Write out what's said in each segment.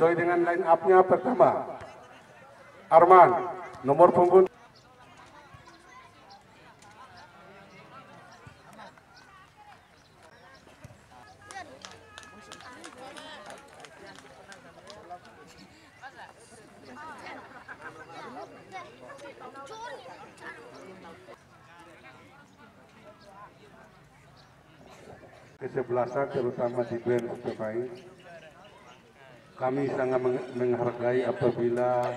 sesuai dengan line up-nya. Pertama, Arman, nomor punggung kesebelasan, terutama di bench pemain. Kami sangat menghargai apabila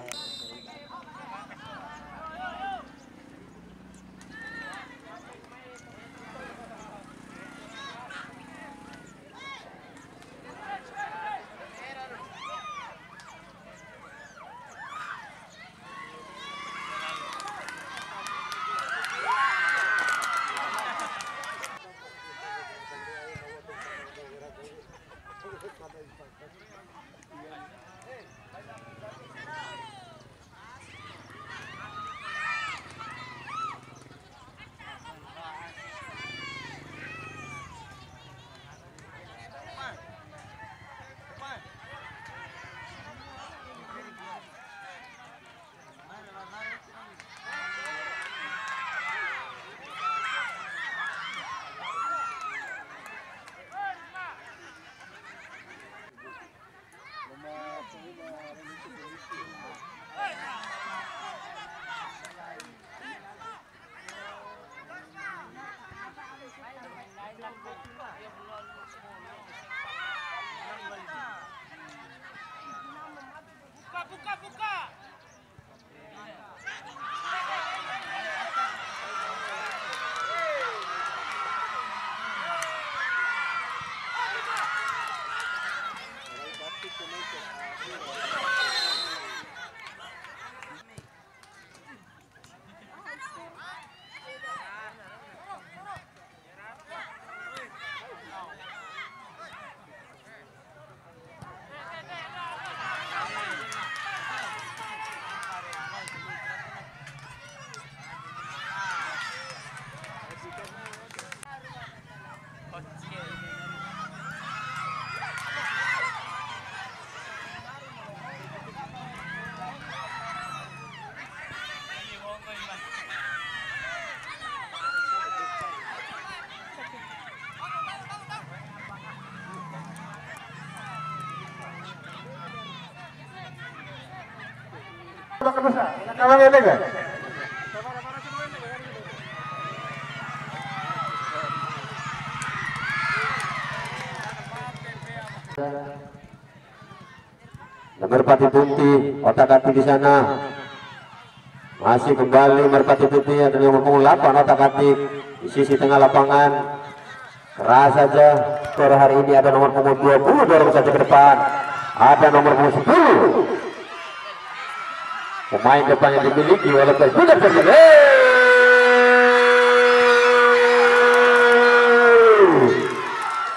Merpati Putih, otak-atik di sana. Masih kembali Merpati Putih ada nomor punggung 8 otak-atik di sisi tengah lapangan. Keras saja. Sore hari ini ada nomor punggung 20 dorong saja ke depan. Ada nomor punggung 10. Pemain depan yang dimiliki oleh Persija Jakarta.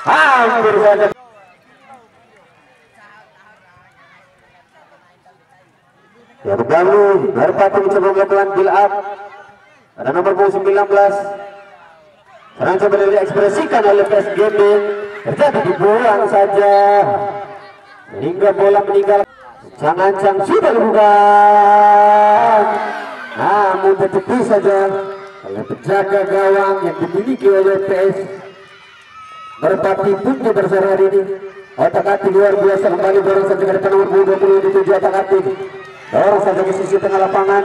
Hampir saja. Terganggu, Merpati mencoba melakukan build up. Ada nomor punggung 19. Sekarang coba diekspresikan oleh PSGB. Terjadi dibuang saja. Hingga bola meninggal. Ancang sudah dibuka. Namun tetapi saja oleh penjaga gawang yang dimiliki oleh PS Merpati Putih bersore hari ini. Otak-atik luar biasa kembali dorong saja ke depan nomor 27 otak-atik. Dorong saja ke sisi tengah lapangan.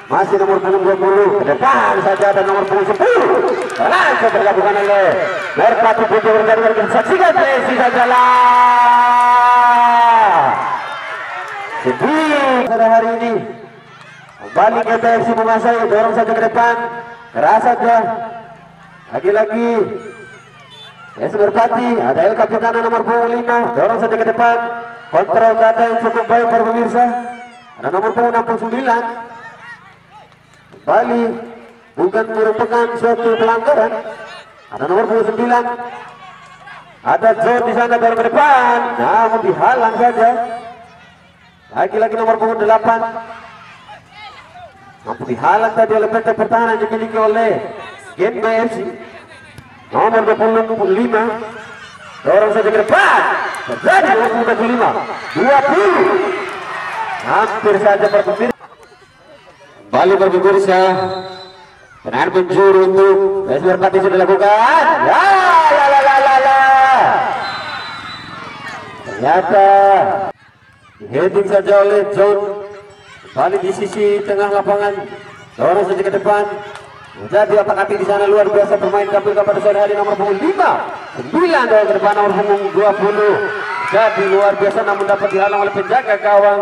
Masih nomor 20 ke depan saja ada nomor 10. Langsung bergabungan oleh Merpati Putih bergabung. Saksikan sesi saja lah. Sedih pada hari ini. Kembali ke TFC menguasai, dorong saja ke depan. Keras saja. Lagi-lagi PS Merpati, ada El Capitana nomor 5, dorong saja ke depan. Kontrol kata yang cukup baik para pemirsa. Ada nomor 69. Kembali bukan merupakan suatu pelanggaran. Ada nomor 9. Ada John di sana dorong ke depan, namun dihalang saja. Lagi-lagi nomor 8. Mampu dihalang tadi oleh PT Pertahanan yang dimiliki oleh Game FC. Nomor 25 Dorong saja ke depan. Terjadi 25, 20. Hampir saja bergulir. Kembali bergulir ya. Tendangan penjuru untuk PSM Merpati sudah dilakukan. La. Ternyata heading saja oleh John. Kembali di sisi tengah lapangan. Dorong saja ke depan. Jadi otak-atik di sana luar biasa bermain tampilkan pada sore hari nomor punggung 5, 9 dorong ke depan nomor punggung 20. Jadi luar biasa namun dapat dihalang oleh penjaga gawang.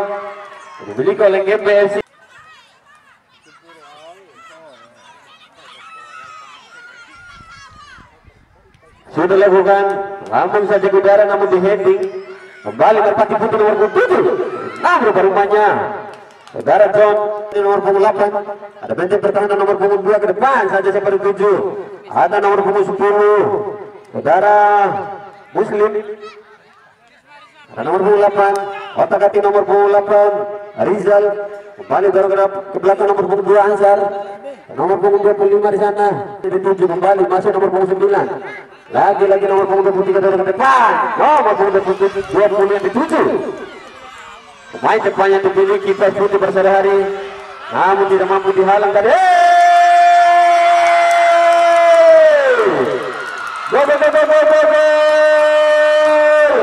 Dimiliki oleh GBFC. Sudah lakukan lambung saja ke udara namun di heading. Kembali Merpati Putih nomor 7. Nah berubah-ubahnya saudara John di nomor punggung 8. Ada benteng pertahanan nomor punggung 2 ke depan saja seperti 7. Ada nomor punggung 10 saudara Muslim. Ada nomor punggung 8 otak-atik nomor punggung 8 Rizal. Kembali dorong ke belakang nomor punggung 2 Ansar. Nomor punggung 25 di sana. Jadi 7 kembali masuk nomor punggung 9. Lagi-lagi nomor punggung 23 dorong ke depan. Nomor punggung 20 yang dituju. Pemain depan yang dimiliki PSM Putih pada sore hari namun tidak mampu dihalang tadi. Gol.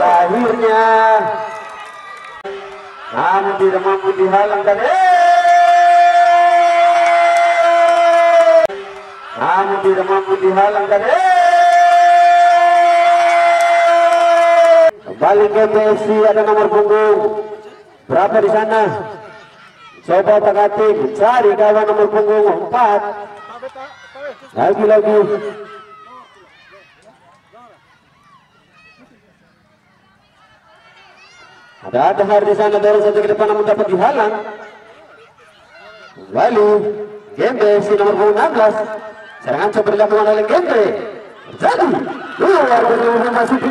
Akhirnya namun tidak mampu dihalang tadi. Namun tidak mampu dihalang tadi. Kembali ke PSC ada nomor punggung berapa di sana? Coba otak-atik cari kawan nomor punggung 4. Lagi-lagi ada hari di sana dorong saja ke depan namun dapat dihalang. Lalu GBFC nomor punggung 16. Serangan coba dilakukan oleh Gendre. Jadi luar biasa masuk di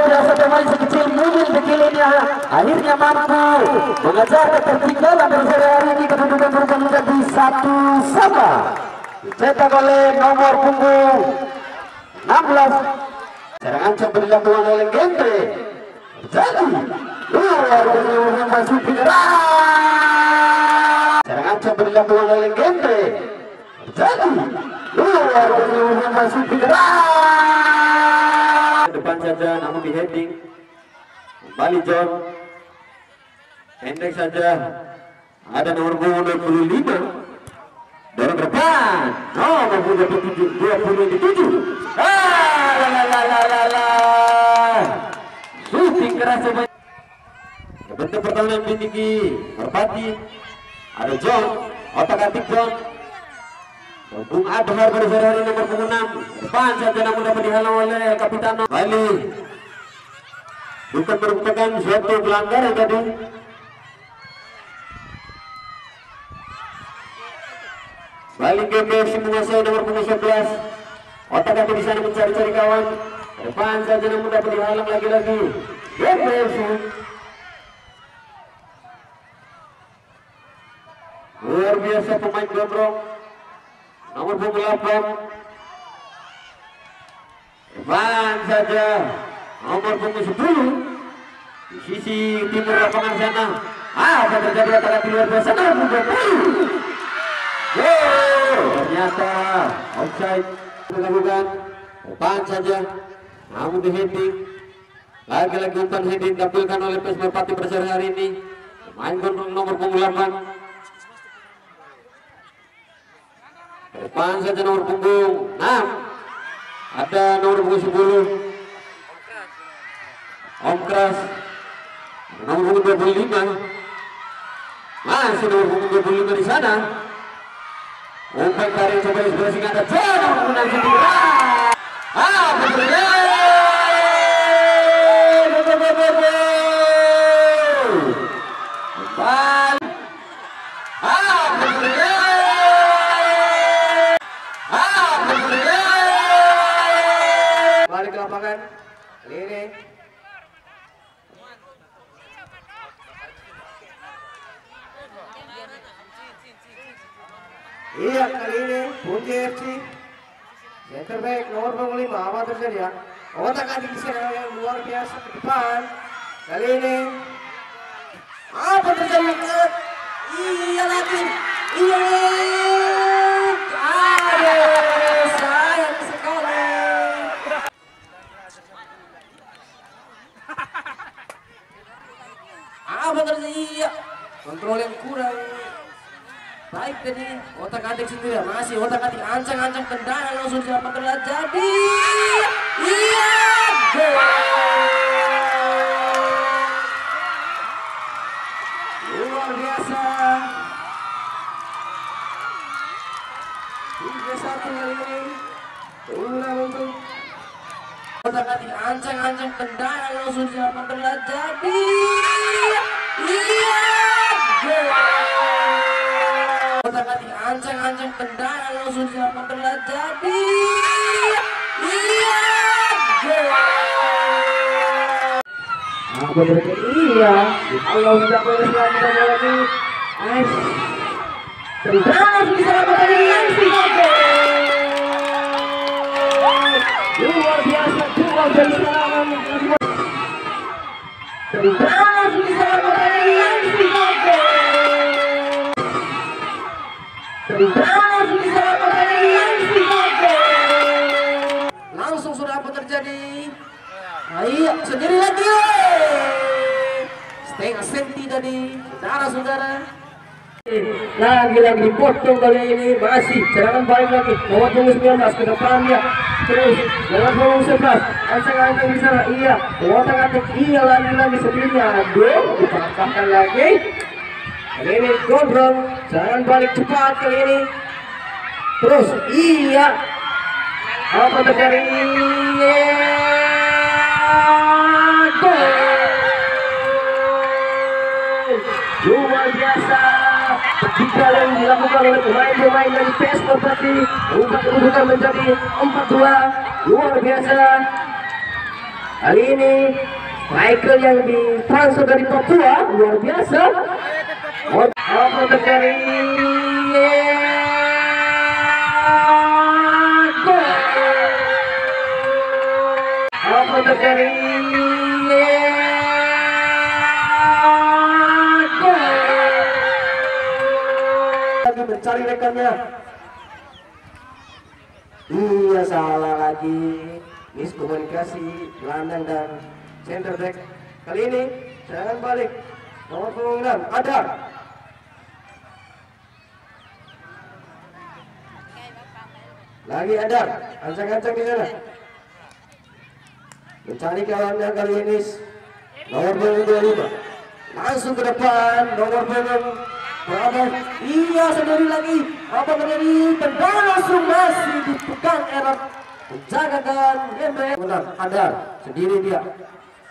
biasa pemain sekecil mungkin begininya akhirnya mampu mengejar ketertinggalan dari sore hari ini. Kedudukan berubah menjadi 1-sama 1 dicetak oleh nomor punggung 16. Serangan coba dilakukan oleh Gendre. Jadi luar biasa masuk di serangan coba dilakukan oleh Gendre. Jadi luar biasa masuk di depan saja namun di heading. Kembali John pendek saja ada nomor punggung 25 dorong depan nomor punggung 20 dituju. Shooting keras sebanyak bentuk pertahanan dimiliki Merpati. Ada John otak-atik John Bung Adhar pada sore hari nomor punggung 6 depan saja namun dapat dihalang oleh Kapitano Bali. Bukan merupakan suatu pelanggaran tadi. Balik GBFC menguasai nomor punggung 11. Otak-atik di sana mencari-cari kawan. Depan saja namun dapat dihalang lagi-lagi GBFC. Luar biasa pemain gondrong nomor punggung 8. Depan saja nomor punggung 10 di sisi timur lapangan sana. Apa terjadi antara luar biasa nomor punggung 20. Ternyata offside dilakukan. Depan saja namun di heading. Lagi-lagi umpan heading ditampilkan oleh PSM Merpati pada sore hari ini. Pemain gondrong nomor punggung 8. Depan saja nomor punggung 6. Ada nomor punggung 10 Om Kras. Nomor punggung 25 masih nomor punggung 25 di sana. Umpan tarik coba ekspresi ada nomor punggung 6. Balik ke lapangan ini. Iya kali ini Putih FC Center back nomor 25 apa terjadi ya? Otak-atik diserang yang luar biasa ke depan. Kali ini apa terjadi? Iya lagi. Iya. Aduh, sayang sekali. Apa terjadi? Iya. Kontrol yang kurang baik tadi. Otak-atik sendiri masih otak-atik ancang-ancang tendangan langsung siapa terjadi. Iya. Gol. Luar biasa. 3-1 kali ini. Ulang untuk otak-atik ancang-ancang tendangan langsung siapa terjadi. Iya. Gol. Otak-atik ancang-ancang tendangan langsung siapa terjadi. Iya. Gol. Apa terjadi? Iya. Allah sudah berhasil kita lagi. Ais. Terus bisa dapat dari langsung gol. Luar biasa gol dari serangan. Terus bisa dapat dari langsung gol. Terus bisa dapat dari langsung gol. Langsung sudah apa terjadi? Iya, sendiri lagi. Setengah senti tadi, saudara-saudara. Lagi-lagi dipotong kali ini, masih serangan balik lagi nomor 19 ke depannya, terus nomor 11 ancang-ancang di sana. Iya, otak-atik iya lagi-lagi sebelumnya. Aduh, dipatahkan lagi. Kali ini gondrong, serangan balik cepat kali ini. Terus iya, apa terjadi? Gol. Luar biasa. Jika yang dilakukan oleh pemain-pemain dari PS Merpati, ubah kedudukan menjadi 4-2. Luar biasa. Kali ini striker yang ditransfer dari Papua, luar biasa. Apa terjadi? Gol. Apa terjadi? Mencari rekannya. Iya, salah lagi. Miskomunikasi gelandang dan center back. Kali ini serangan balik nomor 26 Adar. Lagi Adar, ancang-ancang di sana. Mencari kawannya kali ini nomor 25. Langsung ke depan nomor 26. Berapa? Iya, sendiri lagi. Apa terjadi? Tendangan langsung masih dipegang erat. Menjagakan Gembe. Benar, Adar sendiri dia.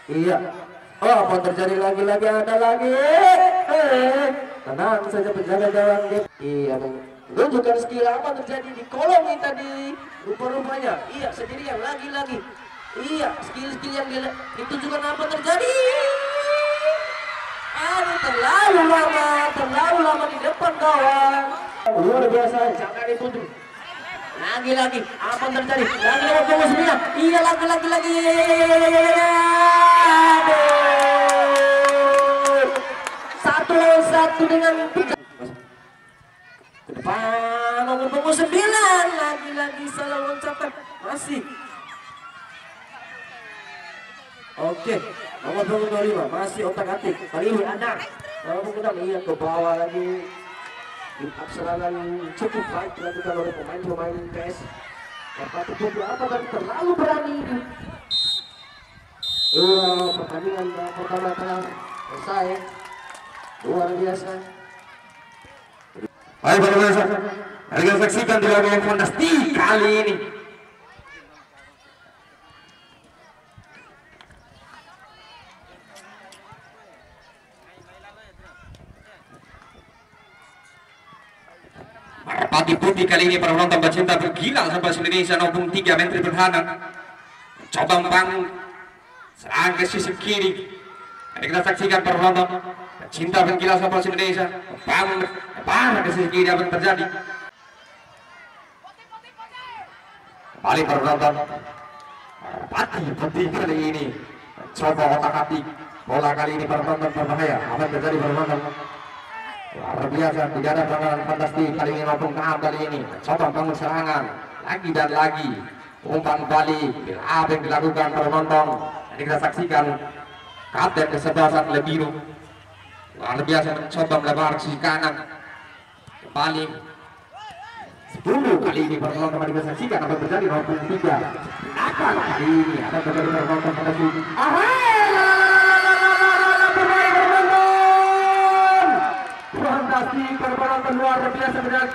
Iya. Oh, apa terjadi lagi-lagi? Ada lagi. Tenang saja penjaga gawang. Iya, menunjukkan skill. Apa terjadi di kolong ini tadi? Rupa-rupanya. Iya, sendirian lagi-lagi. Iya, skill-skill yang ditunjukkan. Apa terjadi? Aduh, terlalu lama di depan gawang. Luar biasa, jangan ditunjuk. Lagi-lagi, apa terjadi? Lagi nomor 29. Iya, lagi. Aduh. 1-1 dengan pijak. Ke depan, nomor 29. Lagi-lagi salah loncatan. Masih. Oke, nomor 25 masih otak-atik. Kali ini ada nomor 26. Iya, ke bawah lagi. Serangan cukup baik dilakukan oleh pemain-pemain PS. Merpati Putri apa tadi terlalu berani. Pertandingan pertama telah selesai. Luar biasa. Baik, pemirsa, mari kita saksikan di laga yang fantastik kali ini. Merpati Putih kali ini para penonton pecinta bergila sampai Indonesia maupun 3 menteri pertahanan coba membangun serangan ke sisi kiri. Mari kita saksikan para penonton pecinta bergila sampai Indonesia membangun parah ke sisi kiri. Apa yang terjadi? Kembali penonton. Pati kali ini coba otak-atik bola kali ini penonton berbahaya. Apa yang terjadi penonton? Luar biasa, tidak ada pelanggaran fantastik kali ini maupun tahap kali ini. Coba bangun serangan lagi dan lagi. Umpan balik, apa yang dilakukan penonton? Jadi kita saksikan kapten kesebelasan Lebiru luar biasa mencoba melebar sisi kanan. Kembali 10 kali ini penonton kembali kita saksikan apa yang terjadi maupun 3. Akan kali ini apa yang terjadi penonton pada sini. Fantastik penonton luar biasa berjalan.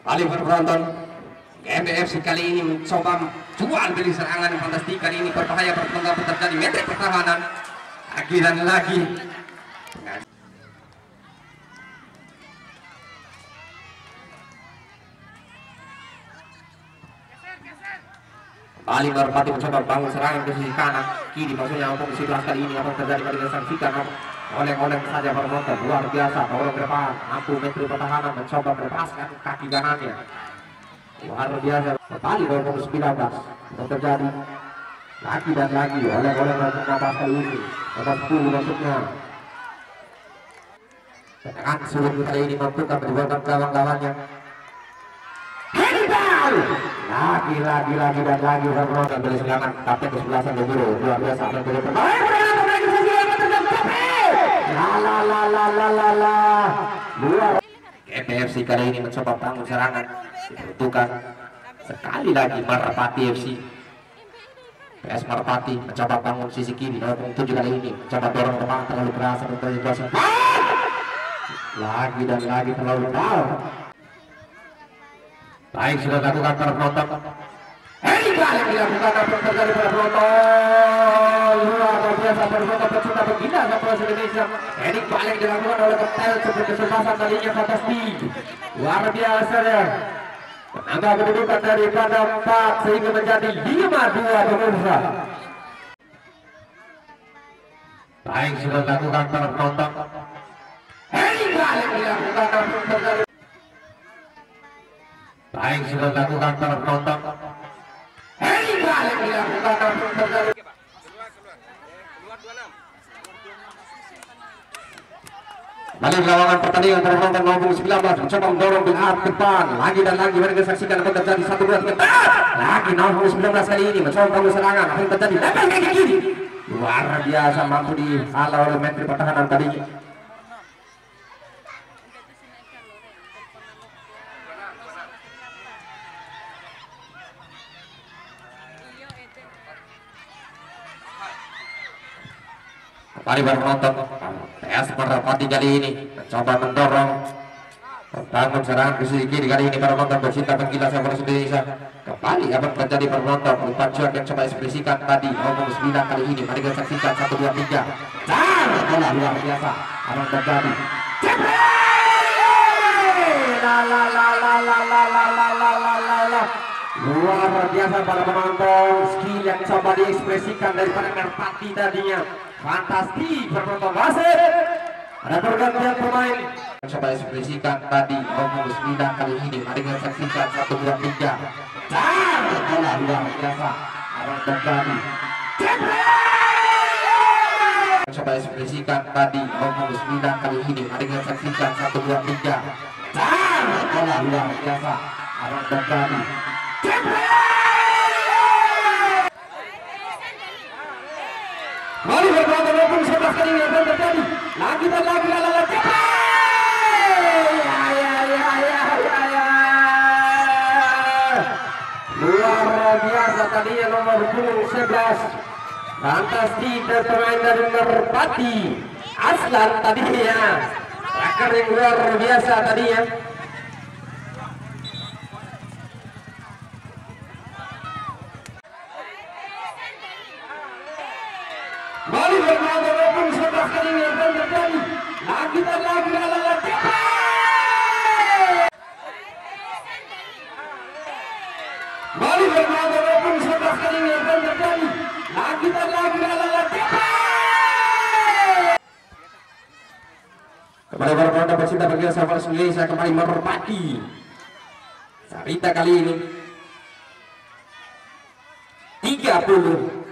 Kali penonton MFC kali ini mencoba jual beli serangan yang fantastik kali ini berbahaya penonton terjadi metrik pertahanan lagi dan lagi. Kembali Merpati mencoba bangun serangan ke sisi kanan kiri maksudnya untuk 11 kali ini apa yang terjadi kali ini saksikan oleh saja penonton luar biasa orang depan mampu menteri pertahanan mencoba melepaskan kaki kanannya luar biasa. Kembali nomor 19 yang terjadi lagi dan lagi oleh nomor kali ini nomor 10 maksudnya dengan sulit kali ini mampu menimbulkan gawang-gawangnya. Lagi dan lagi penonton beli serangan kapten kesebelasan Lebiru luar biasa apa yang terjadi. Luar KPFC kali ini mencoba bangun serangan dibutuhkan sekali lagi Merpati FC. PS Merpati mencoba bangun sisi kiri nomor 7 kali ini mencoba dorong ke belakang terlalu keras lagi dan lagi terlalu jauh. Baik sudah lakukan para penonton. Balik dilakukan apa yang terjadi pada penonton luar biasa penonton pecinta begina sepak Indonesia. Ini balik dilakukan oleh Ketel seperti kesempatan kalinya fantastik luar biasa ya. Menambah kedudukan daripada 4 sehingga menjadi 5-2 pemirsa. Baik sudah lakukan para penonton. Balik dilakukan apa yang terjadi. Baik sudah lakukan para penonton. Balik dilakukan apa yang terjadi. Balik lawangan pertandingan penonton nomor 19 mencoba mendorong di arah depan lagi dan lagi mereka saksikan apa yang terjadi 1-2 lagi nomor 19 kali ini mencoba bangun serangan apa yang terjadi lepas kaki kiri luar biasa mampu dihalau oleh menteri pertahanan tadinya. Mari penonton PS Merpati kali ini mencoba mendorong bangun serangan ke sisi kiri kali ini para penonton bercinta penggila sepak Indonesia. Kembali apa yang terjadi penonton umpan cuek yang coba ekspresikan tadi nomor 9 kali ini mari kita saksikan 1 2 3 dar bola luar biasa apa yang terjadi. Luar biasa para penonton skill yang coba diekspresikan daripada Merpati tadinya fantastik penonton wasit. Ada pergantian pemain coba ekspresikan tadi nomor 9 kali ini mari kita saksikan 1 2 3 dar bola luar biasa apa yang terjadi. Coba ekspresikan tadi nomor 9 kali ini mari kita saksikan 1 2 3 dar bola luar biasa apa yang terjadi. Mari berpenonton nomor 11 kali ini akan terjadi lagi dan lagi luar biasa tadinya nomor 11 fantastik dan pemain dari Merpati Aslan tadinya raker yang luar biasa tadinya. Mari berpenonton nomor 11 kali ini akan terjadi lagi dan lagi Mari berpenonton nomor 11 kali ini akan terjadi lagi dan lagi Kembali para penonton pecinta penggila sepak Indonesia kembali Merpati Carita kali ini 30.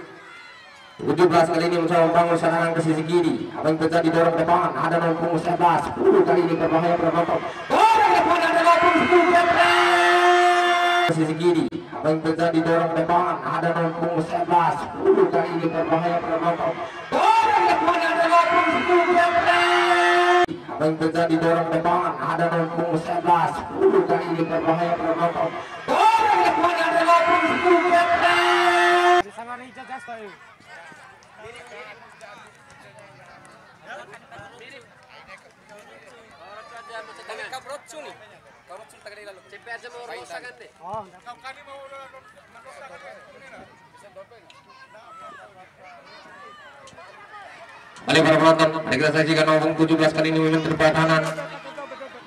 17 kali ini mencoba membangun serangan ke sisi kiri. Apa yang terjadi dorong depan? Ada nomor 11. 10 kali ini berbahaya penonton. Dorong depan ada nomor 10 ke sisi kiri. Apa yang terjadi dorong depan? Ada nomor 11. 10 kali ini berbahaya penonton. Dorong depan ada nomor 10. Apa yang terjadi dorong depan? Ada nomor 11. 10 kali ini berbahaya penonton. Dorong depan ada nomor 10. Sama Rica Jasta yuk. Balik para penonton, mari kita saksikan nomor 17 kali ini memimpin pertahanan.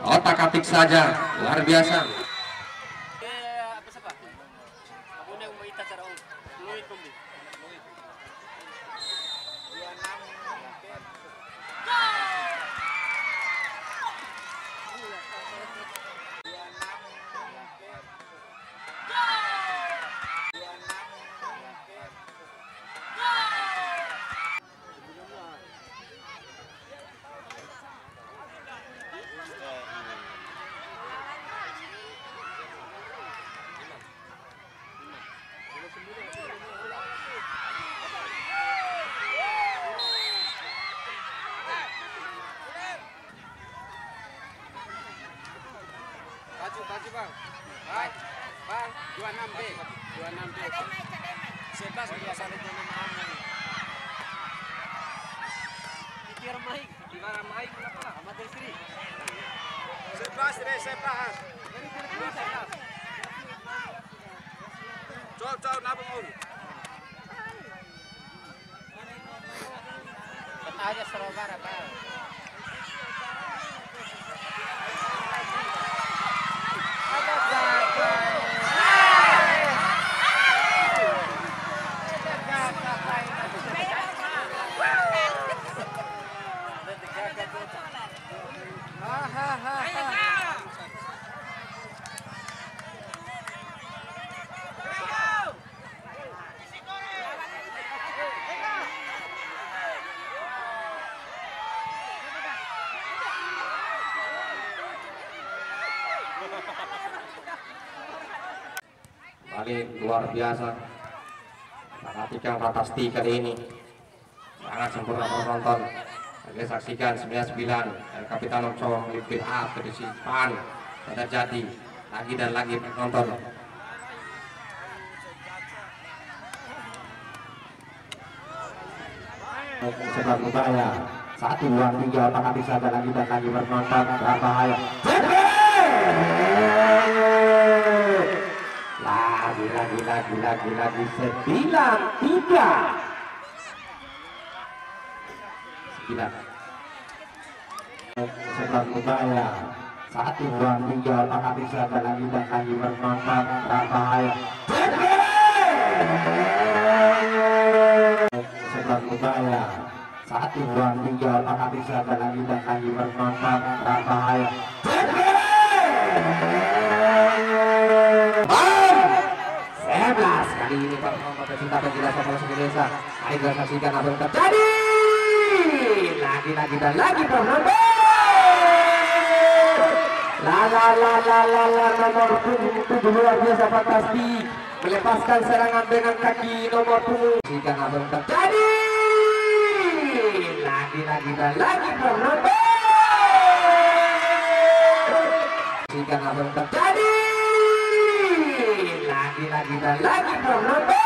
Otak-atik saja, luar biasa. Baju bang, bang, 26B, 26B, 11 biasa itu nama aman. Pikir maik, di mana maik apa? Amat istri. 11 deh, 11. Dari kiri 11. Col nabung ul. Kata aja Surabaya apa? Balik luar biasa. Taktik yang fantastik kali ini. Sangat sempurna penonton. Kita saksikan 99 dari Kapitan Oco melimpit up ke sisi depan. Terjadi lagi dan lagi penonton. Sebelah berbahaya. 1, 2, 3. Apakah bisa ada lagi dan lagi penonton berbahaya? Lagi 9-3. 9. Sebelah berbahaya. 1, 2, 3. Apakah bisa ada lagi dan lagi penonton berbahaya? Sebelah berbahaya. 1, 2, 3. Apakah bisa ada lagi dan lagi penonton berbahaya? 11 kali ini para penonton pecinta penggila sepak bola Indonesia. Mari kita saksikan apa yang terjadi. Lagi dan lagi penonton. Nomor 7 luar biasa fantastik melepaskan serangan dengan kaki nomor 7. Saksikan apa yang terjadi. Lagi dan lagi penonton. Saksikan apa yang terjadi. Lagi dan lagi penonton.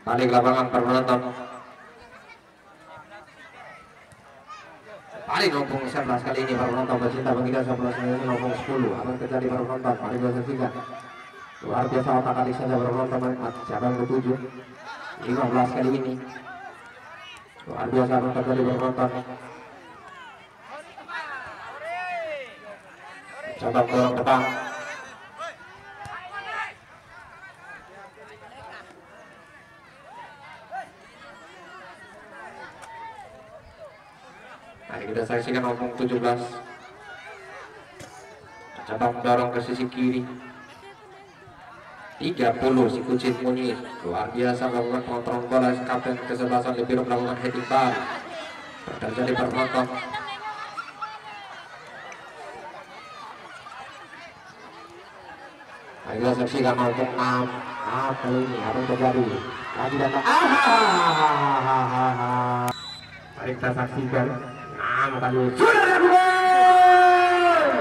Balik lapangan penonton. Balik nomor 11 kali ini para penonton pecinta penggila sepak bola ini nomor 10. Apa yang terjadi para penonton? Mari kita saksikan. Luar biasa otak kali saja penonton. Siapa yang ke-7? 15 kali ini. Luar biasa apa yang terjadi penonton. Coba dorong depan. Kita saksikan nomor 17. Coba mendorong ke sisi kiri. 30 si Kucing Munir luar biasa melakukan pengontrol bola. Kapten kesebelasan Libero melakukan heading bar. Terjadi penonton. Ayo saksikan nomor 6. Kali ini apa yang terjadi? Lagi datang. Mari kita saksikan. Kali sudah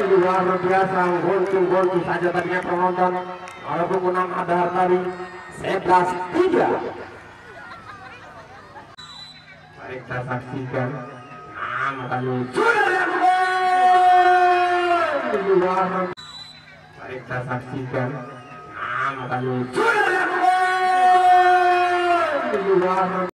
luar biasa, gol saja tadinya penonton. Walaupun menang ada hari 11-3. Mari kita saksikan. Kali sudah luar. Mari kita saksikan. Kali sudah luar.